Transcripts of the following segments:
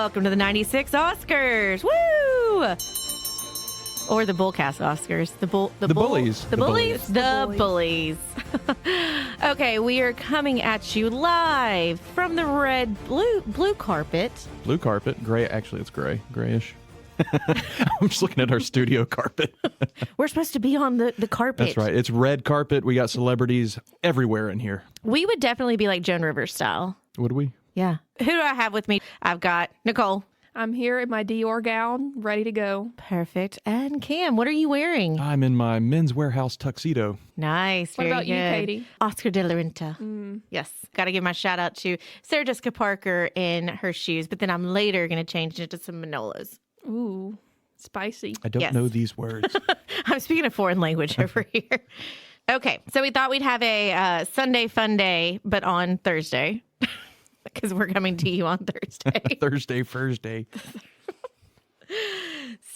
welcome to the 96 Oscars. Woo! Or the BullCast Oscars. The bullies. The bullies. The bullies. Okay, we are coming at you live from the blue carpet. Blue carpet. Gray. Actually, it's gray. Grayish. I'm just looking at our studio carpet. We're supposed to be on the carpet. That's right. It's red carpet. We got celebrities everywhere in here. We would definitely be like Joan Rivers style. Would we? Yeah. Who do I have with me? I've got Nicole. I'm here in my Dior gown, ready to go. Perfect. And Cam, what are you wearing? I'm in my Men's Warehouse tuxedo. Nice. What Very about good. you, Katie? Oscar de la Renta. Yes. Got to give my shout out to Sarah Jessica Parker in her shoes, but then I'm later going to change it to some Manolos. Ooh, spicy. I don't know these words. I'm speaking a foreign language over here. Okay. So we thought we'd have a Sunday fun day, but on Thursday. Because we're coming to you on Thursday. Thursday.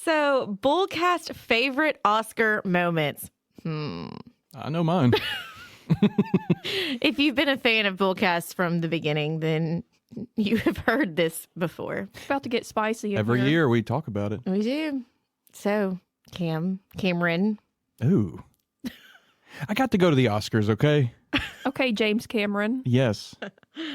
So, BullCast favorite Oscar moments. I know mine. If you've been a fan of BullCast from the beginning, then you have heard this before. It's about to get spicy. Every year we talk about it. We do. So, Cameron. Ooh. I got to go to the Oscars, okay? Okay, James Cameron. Yes.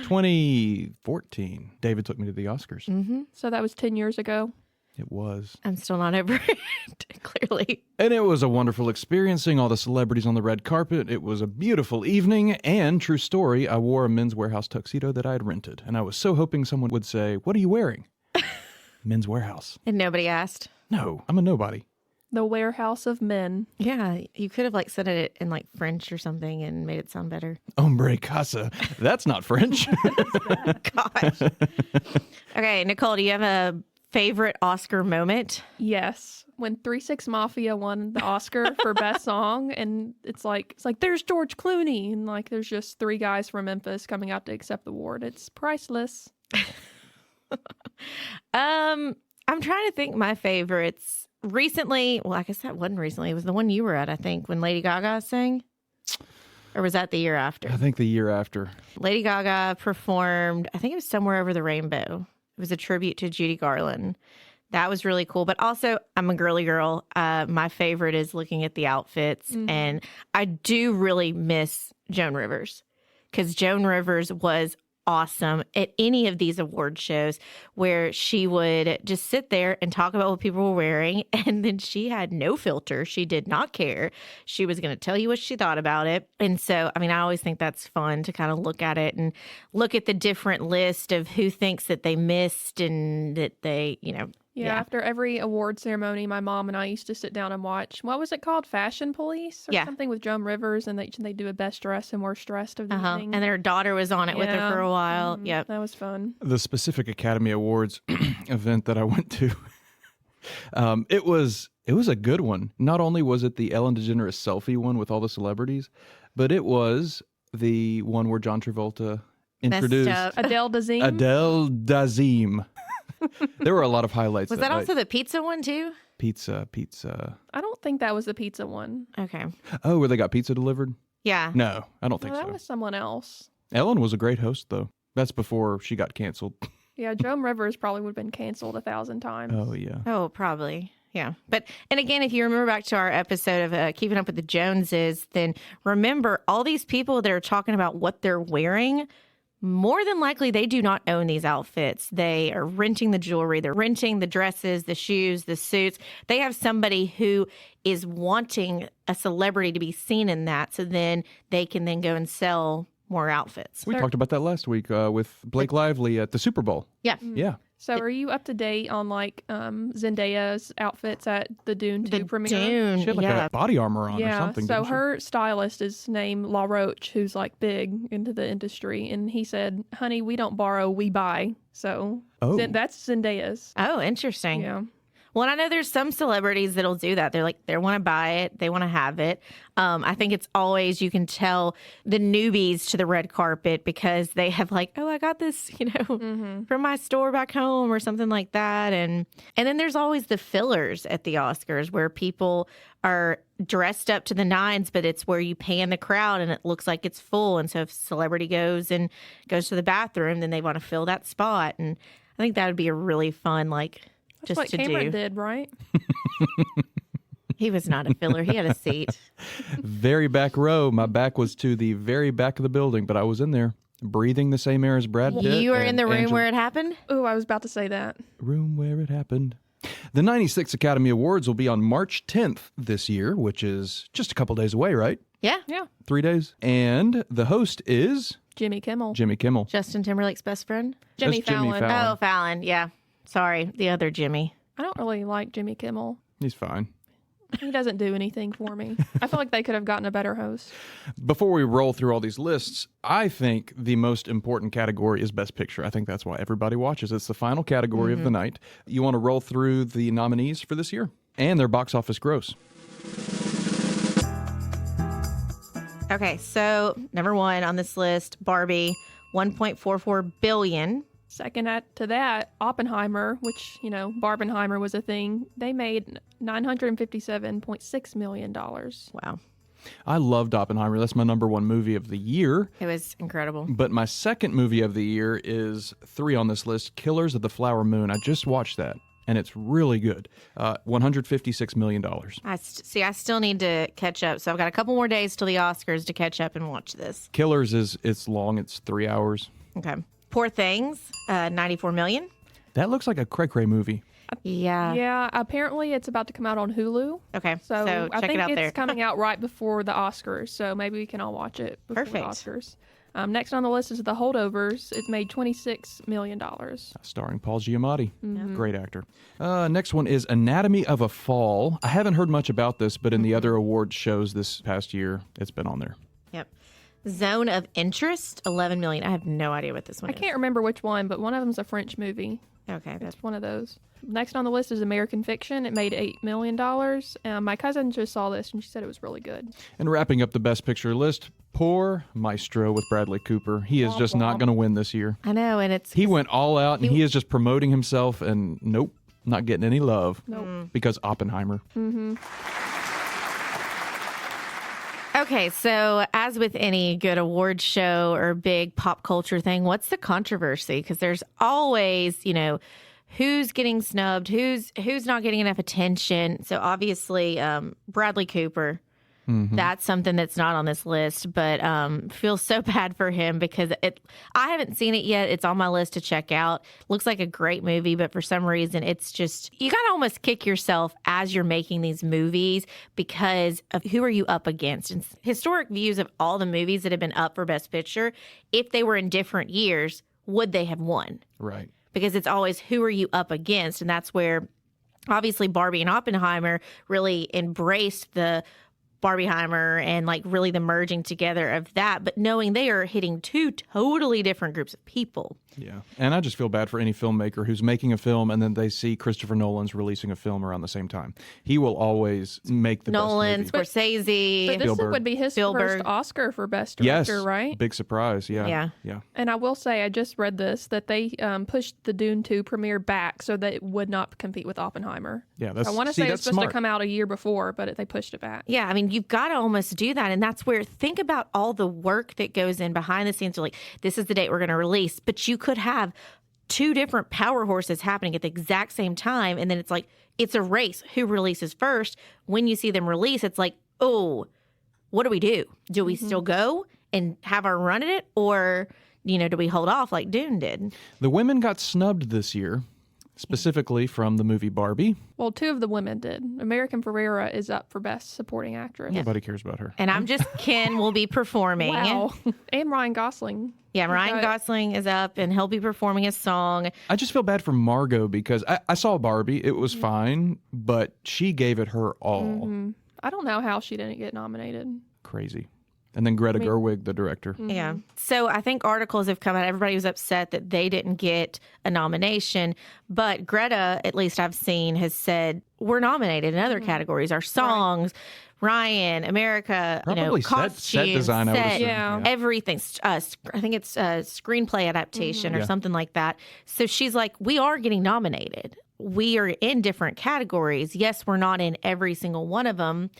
2014. David took me to the Oscars. Mm-hmm. So that was 10 years ago. It was. I'm still not over it, clearly. And it was a wonderful experience seeing all the celebrities on the red carpet. It was a beautiful evening, and true story, I wore a Men's Warehouse tuxedo that I had rented. And I was so hoping someone would say, "What are you wearing?" Men's Warehouse. And nobody asked. No, I'm a nobody. The warehouse of men. Yeah, you could have said it in French or something and made it sound better. Hombre casa. That's not French. Gosh. Okay, Nicole, do you have a favorite Oscar moment? Yes. When 3 6 Mafia won the Oscar for Best Song, and it's like there's George Clooney, and there's just 3 guys from Memphis coming out to accept the award. It's priceless. I'm trying to think my favorites. Recently, well, I guess that wasn't recently. It was the one you were at, I think, when Lady Gaga sang. Or was that the year after? I think the year after. Lady Gaga performed, I think it was Somewhere Over the Rainbow. It was a tribute to Judy Garland. That was really cool. But also, I'm a girly girl. My favorite is looking at the outfits. Mm-hmm. And I do really miss Joan Rivers. Because Joan Rivers was awesome at any of these award shows where she would just sit there and talk about what people were wearing, and then she had no filter. She did not care. She was going to tell you what she thought about it. And so, I always think that's fun to kind of look at it and look at the different list of who thinks that they missed and that they, Yeah, after every award ceremony, my mom and I used to sit down and watch, what was it called? Fashion Police? Or something with Joan Rivers, and they do a best dressed and worst dressed of the evening. And their daughter was on it with her for a while. Yep. That was fun. The specific Academy Awards event that I went to, it was a good one. Not only was it the Ellen DeGeneres selfie one with all the celebrities, but it was the one where John Travolta introduced Adele Dazeem. Adele Dazeem. There were a lot of highlights. Was that also the pizza one too? Pizza. I don't think that was the pizza one. Okay. Oh, where they got pizza delivered? Yeah. No, I don't think so. That was someone else. Ellen was a great host, though. That's before she got canceled. Yeah, Joan Rivers probably would have been canceled 1,000 times. Oh, yeah. Oh, probably. Yeah. And again, if you remember back to our episode of Keeping Up with the Joneses, then remember all these people that are talking about what they're wearing, more than likely, they do not own these outfits. They are renting the jewelry. They're renting the dresses, the shoes, the suits. They have somebody who is wanting a celebrity to be seen in that, so then they can then go and sell more outfits. We talked about that last week with Blake Lively at the Super Bowl. Yeah. Yeah. So are you up to date on Zendaya's outfits at the Dune 2 premiere? Dune, She had a body armor on or something. So didn't she? her stylist is named La Roche, who's big into the industry, and he said, "Honey, we don't borrow, we buy." So that's Zendaya's. Oh, interesting. Yeah. Well, and I know there's some celebrities that'll do that. They're they want to buy it. They want to have it. I think it's always, you can tell the newbies to the red carpet because they have oh, I got this, from my store back home or something like that. And then there's always the fillers at the Oscars where people are dressed up to the nines, but it's where you pan the crowd and it looks like it's full. And so if a celebrity goes to the bathroom, then they want to fill that spot. And I I think that would be a really fun, like, That's just what to Cameron do. did, right? He was not a filler. He had a seat. Very back row. My back was to the very back of the building, but I was in there breathing the same air as Brad Pitt. You were in and the room Angela. where it happened? Oh, I was about to say that. Room where it happened. The 96 Academy Awards will be on March 10th this year, which is just a couple days away, right? Yeah. Yeah. 3 days. And the host is Jimmy Kimmel. Jimmy Kimmel. Justin Timberlake's best friend? Jimmy That's Jimmy Fallon. Fallon. Oh, Fallon. Yeah. Sorry. The other Jimmy. I don't really like Jimmy Kimmel. He's fine. He doesn't do anything for me. I feel like they could have gotten a better host. Before we roll through all these lists, I think the most important category is Best Picture. I think that's why everybody watches. It's the final category of the night. You want to roll through the nominees for this year and their box office gross. Okay. So, number one on this list, Barbie, $1.44 billion. Second to that, Oppenheimer, which, Barbenheimer was a thing. They made $957.6 million. Wow. I loved Oppenheimer. That's my number one movie of the year. It was incredible. But my second movie of the year is 3 on this list, Killers of the Flower Moon. I just watched that, and it's really good. $156 million. I still need to catch up. So I've got a couple more days till the Oscars to catch up and watch this. Killers it's long. It's 3 hours. Okay. Poor Things, $94 million. That looks like a cray-cray movie. Yeah. Yeah, apparently it's about to come out on Hulu. Okay. So I check think it out it's there. coming out right before the Oscars. So maybe we can all watch it before Perfect. the Oscars. Next on the list is The Holdovers. It made $26 million. Starring Paul Giamatti. Great actor. Next one is Anatomy of a Fall. I haven't heard much about this, but in the other award shows this past year, it's been on there. Yep. Zone of Interest, $11 million. I have no idea what this one I is. can't remember which one, but one of them's a French movie. Okay. It's one of those. Next on the list is American Fiction. It made $8 million. My cousin just saw this, and she said it was really good. And wrapping up the Best Picture list, poor Maestro with Bradley Cooper. He is just not going to win this year. I know, and He went all out, and he is just promoting himself, and nope, not getting any love. Nope. Because Oppenheimer. Okay, so as with any good award show or big pop culture thing, what's the controversy? Because there's always, who's getting snubbed, who's not getting enough attention. So obviously, Bradley Cooper, that's something that's not on this list, but feel so bad for him because I haven't seen it yet. It's on my list to check out. Looks like a great movie, but for some reason, it's just, you got to almost kick yourself as you're making these movies because of who are you up against. And historic views of all the movies that have been up for Best Picture, if they were in different years, would they have won? Right. Because it's always who are you up against? And that's where obviously Barbie and Oppenheimer really embraced the Barbieheimer and like really the merging together of that, but knowing they are hitting two totally different groups of people. Yeah. And I just feel bad for any filmmaker who's making a film and then they see Christopher Nolan's releasing a film around the same time. He will always make the Nolan, best movie. Scorsese. But this Spielberg. would be his Spielberg. first Oscar for Best Yes. Director, right? Big surprise. Yeah. Yeah. And I will say, I just read this, that they pushed the Dune 2 premiere back so that it would not compete with Oppenheimer. Yeah. That's, I want to see, say it was that's supposed smart. to come out a year before, but they pushed it back. Yeah, I mean, you've got to almost do that. And that's where, think about all the work that goes in behind the scenes. You're like, this is the date we're going to release. But you could have two different power horses happening at the exact same time. And then it's like, it's a race. Who releases first? When you see them release, it's like, oh, what do we do? Do we still go and have our run at it? Or, do we hold off like Dune did? The women got snubbed this year, specifically from the movie Barbie. Well, 2 of the women did. American Ferrera is up for Best Supporting Actress. Nobody cares about her. And I'm just, Ken will be performing. Wow. And Ryan Gosling. Yeah, Ryan Okay. Gosling is up and he'll be performing a song. I just feel bad for Margot because I saw Barbie. It was fine, but she gave it her all. I don't know how she didn't get nominated. Crazy. And then Greta Gerwig, the director. Yeah. So I think articles have come out. Everybody was upset that they didn't get a nomination. But Greta, at least I've seen, has said, we're nominated in other categories. Our songs, Ryan, America, Probably costumes, set design, I would assume. Yeah. everything. I think it's a screenplay adaptation or Yeah. something like that. So she's like, we are getting nominated. We are in different categories. Yes, we're not in every single one of them,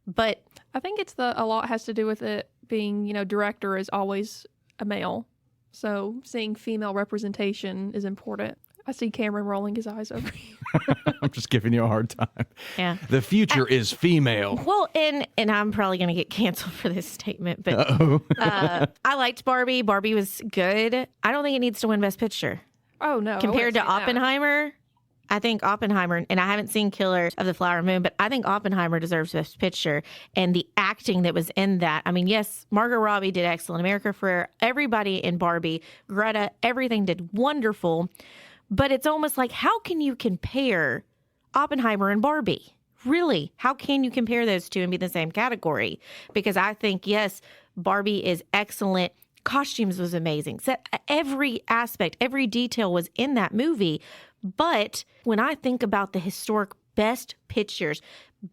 but I think a lot has to do with it being, director is always a male. So seeing female representation is important. I see Cameron rolling his eyes over you. I'm just giving you a hard time. Yeah. The future is female. Well, and I'm probably going to get canceled for this statement, but Uh-oh. I liked Barbie. Barbie was good. I don't think it needs to win Best Picture. Oh, no. Compared to I wouldn't say that. Oppenheimer, I think Oppenheimer, and I haven't seen Killer of the Flower Moon, but I think Oppenheimer deserves Best Picture. And the acting that was in that, I mean, yes, Margot Robbie did excellent. America Ferrera, everybody in Barbie, Greta, everything did wonderful. But it's almost like, how can you compare Oppenheimer and Barbie? Really? How can you compare those two and be in the same category? Because I think, yes, Barbie is excellent. Costumes was amazing. So every aspect, every detail was in that movie. But when I think about the historic best pictures,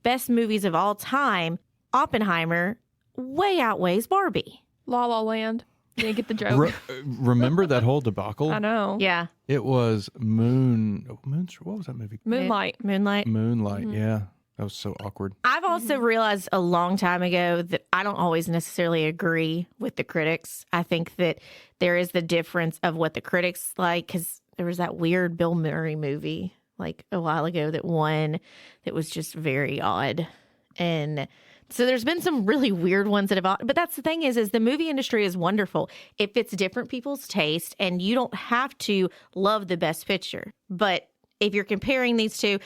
best movies of all time, Oppenheimer way outweighs Barbie. La La Land. You didn't get the joke. Remember that whole debacle? I know. Yeah. It was what was that movie? Moonlight. Moonlight. Moonlight, yeah. That was so awkward. I've also realized a long time ago that I don't always necessarily agree with the critics. I think that there is the difference of what the critics like, because there was that weird Bill Murray movie like a while ago that won that was just very odd. And so there's been some really weird ones that have, but that's the thing is the movie industry is wonderful. It fits different people's taste and you don't have to love the best picture. But if you're comparing these two,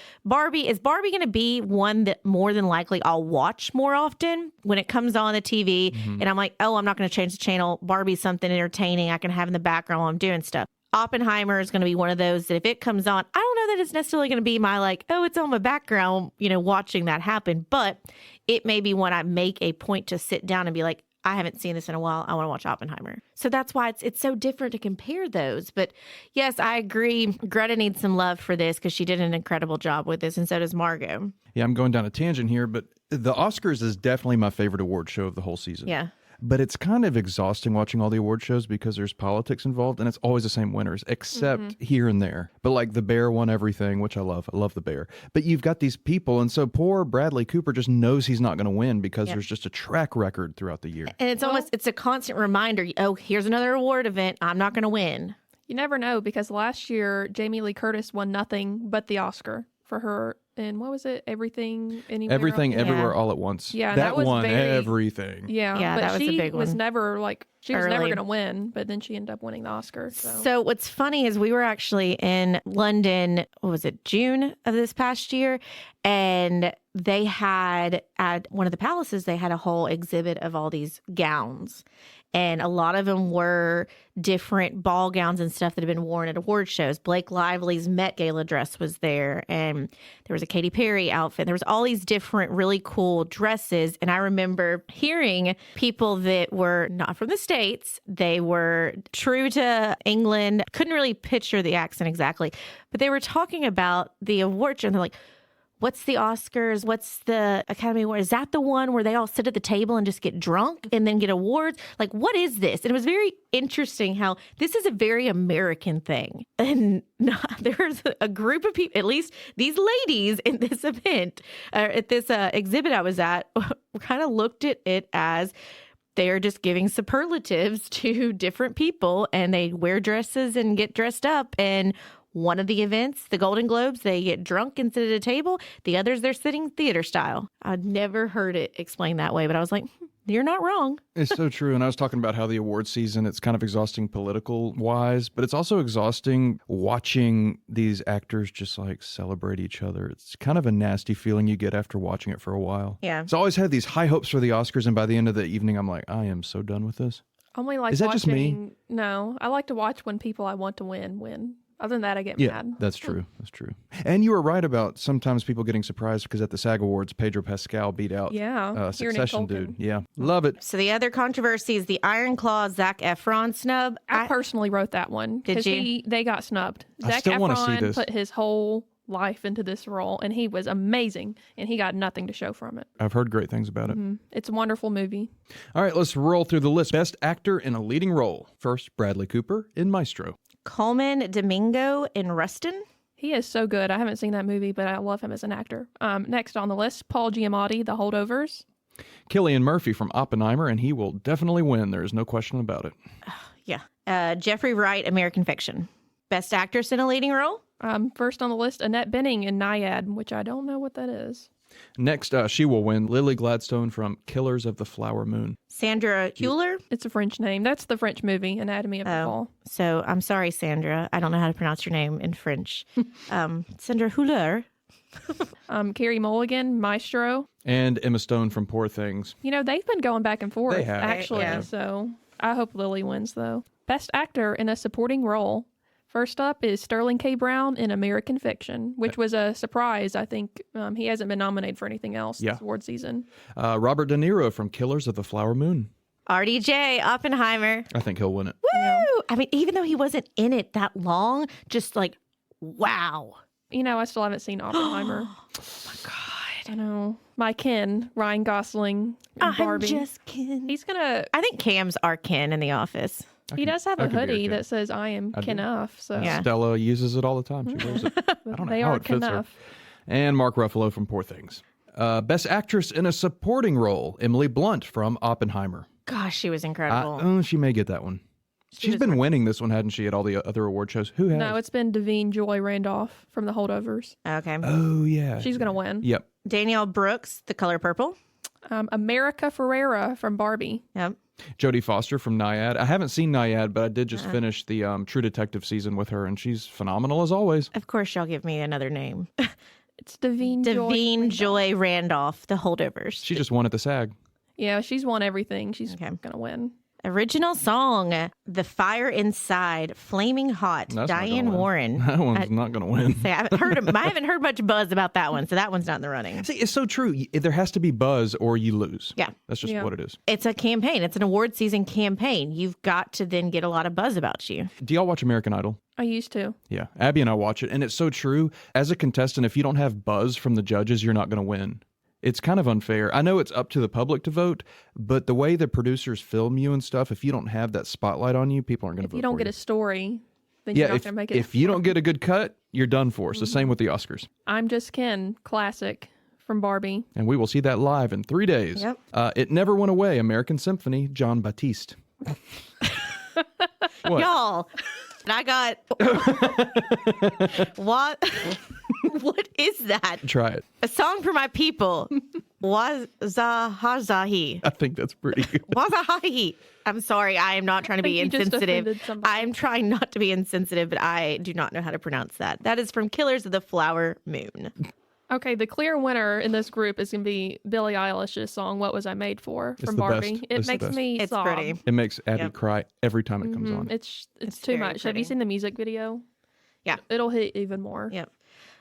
is Barbie going to be one that more than likely I'll watch more often when it comes on the TV and I'm like, oh, I'm not going to change the channel. Barbie's something entertaining I can have in the background while I'm doing stuff. Oppenheimer is going to be one of those that if it comes on, I don't know that it's necessarily going to be my like, oh, it's on my background, watching that happen. But it may be when I make a point to sit down and be like, I haven't seen this in a while. I want to watch Oppenheimer. So that's why it's so different to compare those. But yes, I agree. Greta needs some love for this because she did an incredible job with this, and so does Margot. Yeah, I'm going down a tangent here, but the Oscars is definitely my favorite award show of the whole season. Yeah. But it's kind of exhausting watching all the award shows because there's politics involved and it's always the same winners, except here and there. But like the Bear won everything, which I love. I love the Bear. But you've got these people, and so poor Bradley Cooper just knows he's not going to win because there's just a track record throughout the year. And it's a constant reminder, oh, here's another award event. I'm not going to win. You never know, because last year, Jamie Lee Curtis won nothing but the Oscar for her. And what was it? Everything, Anywhere. Everything, Else? Everywhere, All at Once. Yeah, that was won very, everything. Yeah, but that was a big one. was never she was never Early. going to win, but then she ended up winning the Oscar. So what's funny is we were actually in London, what was it, June of this past year? And they had, at one of the palaces, they had a whole exhibit of all these gowns. And a lot of them were different ball gowns and stuff that had been worn at award shows. Blake Lively's Met Gala dress was there. And there was a Katy Perry outfit. There was all these different really cool dresses. And I remember hearing people that were not from the States. They were true to England. Couldn't really picture the accent exactly. But they were talking about the award show. And they're like, what's the Oscars? What's the Academy Award? Is that the one where they all sit at the table and just get drunk and then get awards? Like, what is this? And it was very interesting how this is a very American thing. And there's a group of people, at least these ladies in this event, at this exhibit I was at, kind of looked at it as they're just giving superlatives to different people, and they wear dresses and get dressed up. And one of the events, the Golden Globes, they get drunk and sit at a table. The others, they're sitting theater style. I'd never heard it explained that way, but I was like, you're not wrong. It's so true. And I was talking about how the award season, it's kind of exhausting political wise, but it's also exhausting watching these actors just like celebrate each other. It's kind of a nasty feeling you get after watching it for a while. Yeah. So I always had these high hopes for the Oscars, and by the end of the evening, I'm like, I am so done with this. Only like Is that watching, just me? No, I like to watch when people I want to win. Other than that, I get mad. That's true. That's true. And you were right about sometimes people getting surprised because at the SAG Awards, Pedro Pascal beat out Kieran Succession Culkin. dude. Yeah. Love it. So the other controversy is the Iron Claw Zac Efron snub. I personally wrote that one. Did you? They got snubbed. I Zac still wanna see Efron this. put his whole life into this role, and he was amazing, and he got nothing to show from it. I've heard great things about it. It's a wonderful movie. All right, let's roll through the list. Best actor in a leading role. First, Bradley Cooper in Maestro. Coleman Domingo in Rustin. He is so good. I haven't seen that movie, but I love him as an actor. Next on the list, Paul Giamatti, The Holdovers. Cillian Murphy from Oppenheimer, and he will definitely win. There is no question about it. Yeah. Jeffrey Wright, American Fiction. Best actress in a leading role? First on the list, Annette Bening in Naiad, which I don't know what that is. Next, she will win. Lily Gladstone from Killers of the Flower Moon. Sandra Hüller? It's a French name. That's the French movie, Anatomy of the Fall. So I'm sorry, Sandra. I don't know how to pronounce your name in French. Sandra Hüller. Carey Mulligan, Maestro. And Emma Stone from Poor Things. You know, they've been going back and forth, They have. actually. Yeah. So I hope Lily wins, though. Best actor in a supporting role. First up is Sterling K. Brown in American Fiction, which was a surprise. I think he hasn't been nominated for anything else this award season. Robert De Niro from Killers of the Flower Moon. RDJ, Oppenheimer. I think he'll win it. Woo! Yeah. I mean, even though he wasn't in it that long, just like, wow. You know, I still haven't seen Oppenheimer. Oh my God. I know. My Ken, Ryan Gosling, and Barbie. I'm just kidding. He's gonna. I think Cam's our Ken in the office. He does have I a could be hoodie okay. that says "I am I do. Kenough." So Yeah. Stella uses it all the time. She wears it. I don't know they how are it fits her. Kenough. And Mark Ruffalo from Poor Things. Best actress in a supporting role, Emily Blunt from Oppenheimer. Gosh, she was incredible. She may get that one. She's was been winning this one, hadn't she, at all the other award shows? Who has? No, it's been Davine Joy Randolph from The Holdovers. Okay. Oh, yeah. She's gonna win. Yep. Danielle Brooks, The Color Purple. America Ferrera from Barbie. Yep. Jodie Foster from Naiad. I haven't seen Naiad, but I did just finish the True Detective season with her, and she's phenomenal as always. Of course, y'all give me another name. It's Davine Davine Joy. Joy Randolph, The Holdovers. She just won at the SAG. Yeah, she's won everything. She's Okay. gonna win. Original song, The Fire Inside, Flaming Hot, That's not gonna Diane win. Warren. That one's not going to win. I haven't heard much buzz about that one, so that one's not in the running. See, it's so true. There has to be buzz or you lose. Yeah. That's just Yeah. what it is. It's a campaign. It's an award season campaign. You've got to then get a lot of buzz about you. Do y'all watch American Idol? I used to. Yeah. Abby and I watch it, and it's so true. As a contestant, if you don't have buzz from the judges, you're not going to win. It's kind of unfair. I know it's up to the public to vote, but the way the producers film you and stuff, if you don't have that spotlight on you, people aren't going to If vote you don't for get you. a story, then you're Yeah, not if, gonna make it. if you don't get a good cut, you're done for. It's the same with the Oscars. I'm Just Ken, classic from Barbie. And we will see that live in 3 days. Yep. It Never Went Away, American Symphony, John Batiste. What? Y'all, and I got what? What is that? Try it. A song for my people. Wazahazahi. I think that's pretty good. Wazahahi. I'm sorry. I am not trying to be think you just insensitive. offended somebody. I'm trying not to be insensitive, but I do not know how to pronounce that. That is from Killers of the Flower Moon. Okay, the clear winner in this group is going to be Billie Eilish's song "What Was I Made For" It's from the Barbie. best. It It's the makes best. me It's sob. pretty. It makes Abby Yep. cry every time it comes on. It's It's too very much. Have you pretty. seen the music video? Yeah. It'll hit even more. Yep.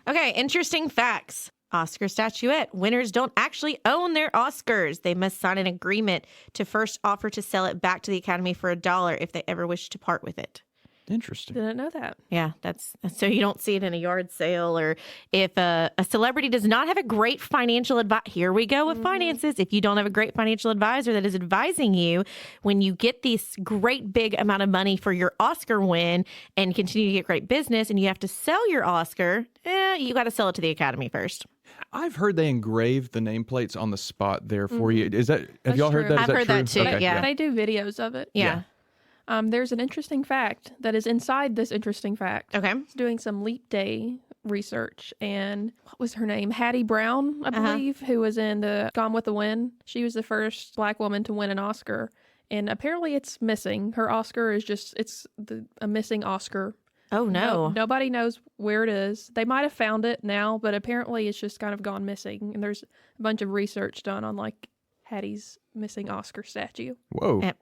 Okay, interesting facts. Oscar statuette. Winners don't actually own their Oscars. They must sign an agreement to first offer to sell it back to the Academy for $1 if they ever wish to part with it. Interesting. Didn't know that. Yeah, that's so you don't see it in a yard sale, or if a celebrity does not have a great financial advice. Here we go with finances. If you don't have a great financial advisor that is advising you when you get this great big amount of money for your Oscar win and continue to get great business, and you have to sell your Oscar, you got to sell it to the Academy first. I've heard they engrave the nameplates on the spot there for you. Is that? Have That's y'all heard true. that? Is I've that heard true? that too, Okay, yeah. They do videos of it. Yeah. There's an interesting fact that is inside this interesting fact. Okay. It's doing some Leap Day research, and what was her name? Hattie Brown, I believe, who was in the Gone with the Wind. She was the first Black woman to win an Oscar, and apparently it's missing. Her Oscar is just a missing Oscar. Oh no. Nobody knows where it is. They might have found it now, but apparently it's just kind of gone missing. And there's a bunch of research done on like Hattie's missing Oscar statue. Whoa. Eh,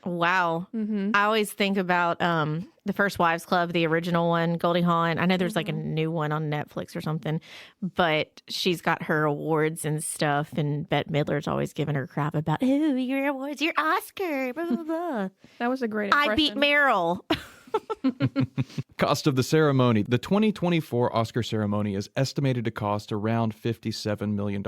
Wow. Mm-hmm. I always think about the First Wives Club, the original one, Goldie Hawn. I know there's like a new one on Netflix or something, but she's got her awards and stuff, and Bette Midler's always giving her crap about, oh, your awards, your Oscar, blah, blah, blah. That was a great impression. I beat Meryl. Cost of the ceremony. The 2024 Oscar ceremony is estimated to cost around $57 million,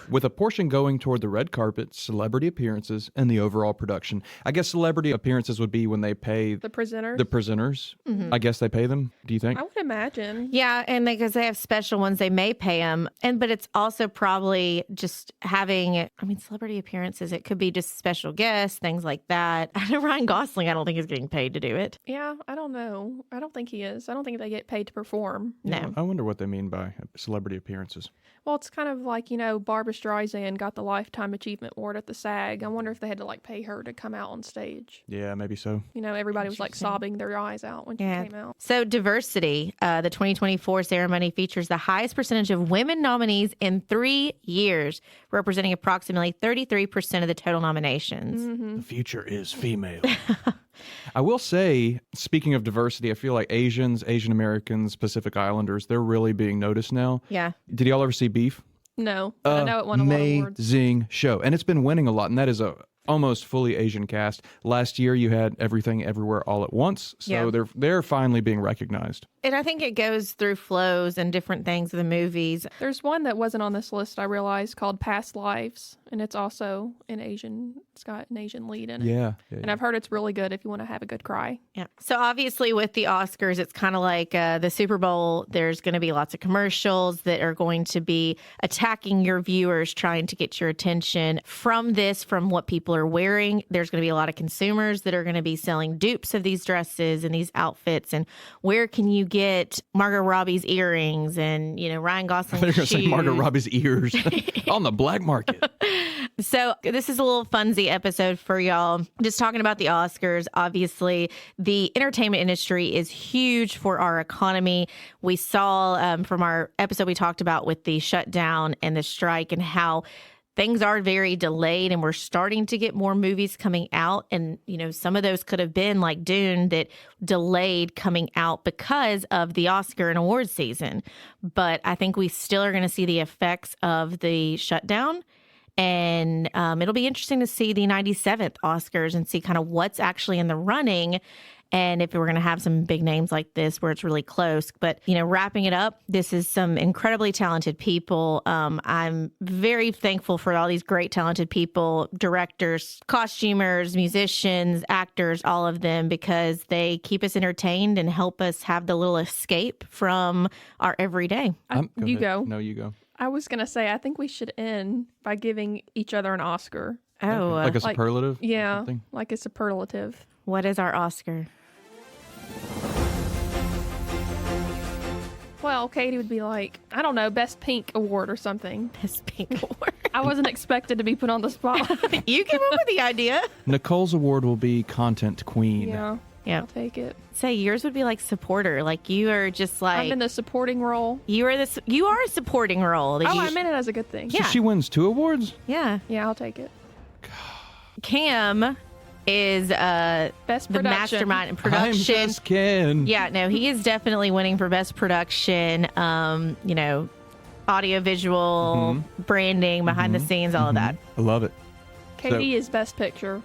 with a portion going toward the red carpet, celebrity appearances, and the overall production. I guess celebrity appearances would be when they pay The presenter. the presenters. I guess they pay them, do you think? I would imagine. Yeah, and because they have special ones, they may pay them. But it's also probably just having, celebrity appearances. It could be just special guests, things like that. I know Ryan Gosling, I don't think is getting paid to do it. Yeah, I don't know. I don't think he is. I don't think they get paid to perform. No. I wonder what they mean by celebrity appearances. Well, it's kind of like, Barbra Streisand got the Lifetime Achievement Award at the SAG. I wonder if they had to, pay her to come out on stage. Yeah, maybe so. Everybody was, sobbing their eyes out when she came out. So diversity, the 2024 ceremony features the highest percentage of women nominees in 3 years, representing approximately 33% of the total nominations. Mm-hmm. The future is female. I will say, speaking of diversity, I feel like Asians, Asian Americans, Pacific Islanders, they're really being noticed now. Yeah. Did y'all ever see Beef? No. I know it won a lot of awards. Amazing show. And it's been winning a lot. And that is a almost fully Asian cast. Last year, you had Everything Everywhere All at Once. So they're finally being recognized. And I think it goes through flows and different things of the movies. There's one that wasn't on this list, I realized, called Past Lives. And it's also an Asian, it's got an Asian lead in it. Yeah. And I've heard it's really good if you want to have a good cry. Yeah. So obviously with the Oscars, it's kind of like the Super Bowl. There's going to be lots of commercials that are going to be attacking your viewers, trying to get your attention from what people are wearing. There's going to be a lot of consumers that are going to be selling dupes of these dresses and these outfits. And where can you get Margot Robbie's earrings and, Ryan Gosling's They're going to say shoes? Margot Robbie's ears on the black market. So this is a little funsy episode for y'all. Just talking about the Oscars. Obviously, the entertainment industry is huge for our economy. We saw from our episode we talked about with the shutdown and the strike and how things are very delayed, and we're starting to get more movies coming out. And, some of those could have been like Dune that delayed coming out because of the Oscar and awards season. But I think we still are going to see the effects of the shutdown. And it'll be interesting to see the 97th Oscars and see kind of what's actually in the running. And if we're going to have some big names like this where it's really close. But, wrapping it up, this is some incredibly talented people. I'm very thankful for all these great talented people, directors, costumers, musicians, actors, all of them, because they keep us entertained and help us have the little escape from our everyday. You go. No, you go. I was going to say, I think we should end by giving each other an Oscar. Oh. Like a superlative? Yeah, like a superlative. What is our Oscar? Well, Katie would be like, I don't know, Best Pink Award or something. Best Pink Award. I wasn't expected to be put on the spot. You came up with the idea. Nicole's award will be Content Queen. Yeah. Yeah. I'll take it. Say yours would be like supporter. Like you are just like I'm in the supporting role. you are a supporting role. Oh, I meant it as a good thing. Yeah. So she wins 2 awards? Yeah. Yeah, I'll take it. Cam is Best the production. mastermind in I'm production. just kidding. Yeah, no, he is definitely winning for best production. Audio, visual, branding, behind the scenes, all of that. I love it. Katie is Best Picture.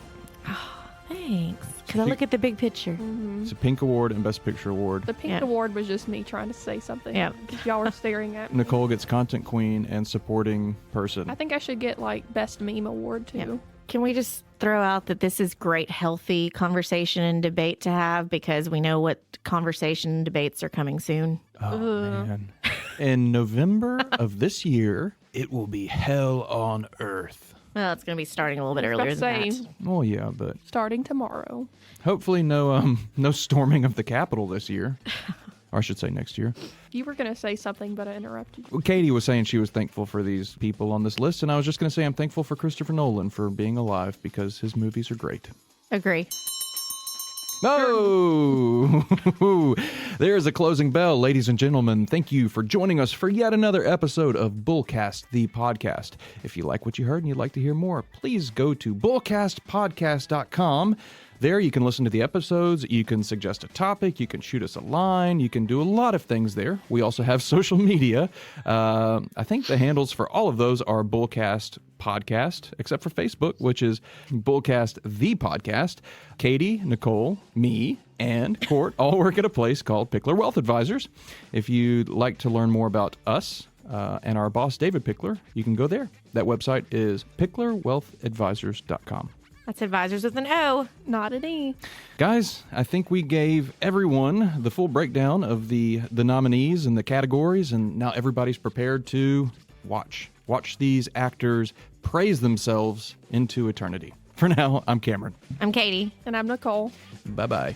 Thanks. Because I look at the big picture. It's a Pink Award and Best Picture Award. The Pink Award was just me trying to say something. Yeah. Y'all were staring at me. Nicole gets Content Queen and Supporting Person. I think I should get Best Meme Award too. Yeah. Can we just throw out that this is great, healthy conversation and debate to have because we know what conversation and debates are coming soon? Oh, man. In November of this year, it will be hell on earth. Well, it's going to be starting a little bit earlier than that. Oh, yeah, but Starting tomorrow. hopefully no storming of the Capitol this year. Or I should say next year. You were going to say something, but I interrupted you. Well, Katie was saying she was thankful for these people on this list, and I was just going to say I'm thankful for Christopher Nolan for being alive because his movies are great. Agree. Oh, there's a closing bell. Ladies and gentlemen, thank you for joining us for yet another episode of BullCast, the podcast. If you like what you heard and you'd like to hear more, please go to bullcastpodcast.com. There you can listen to the episodes, you can suggest a topic, you can shoot us a line, you can do a lot of things there. We also have social media. I think the handles for all of those are BullCast Podcast, except for Facebook, which is BullCast the Podcast. Katie, Nicole, me, and Court all work at a place called Pickler Wealth Advisors. If you'd like to learn more about us and our boss, David Pickler, you can go there. That website is picklerwealthadvisors.com. That's advisors with an O. Not an E. Guys, I think we gave everyone the full breakdown of the nominees and the categories, and now everybody's prepared to watch these actors praise themselves into eternity. For now, I'm Cameron. I'm Katie. And I'm Nicole. Bye-bye.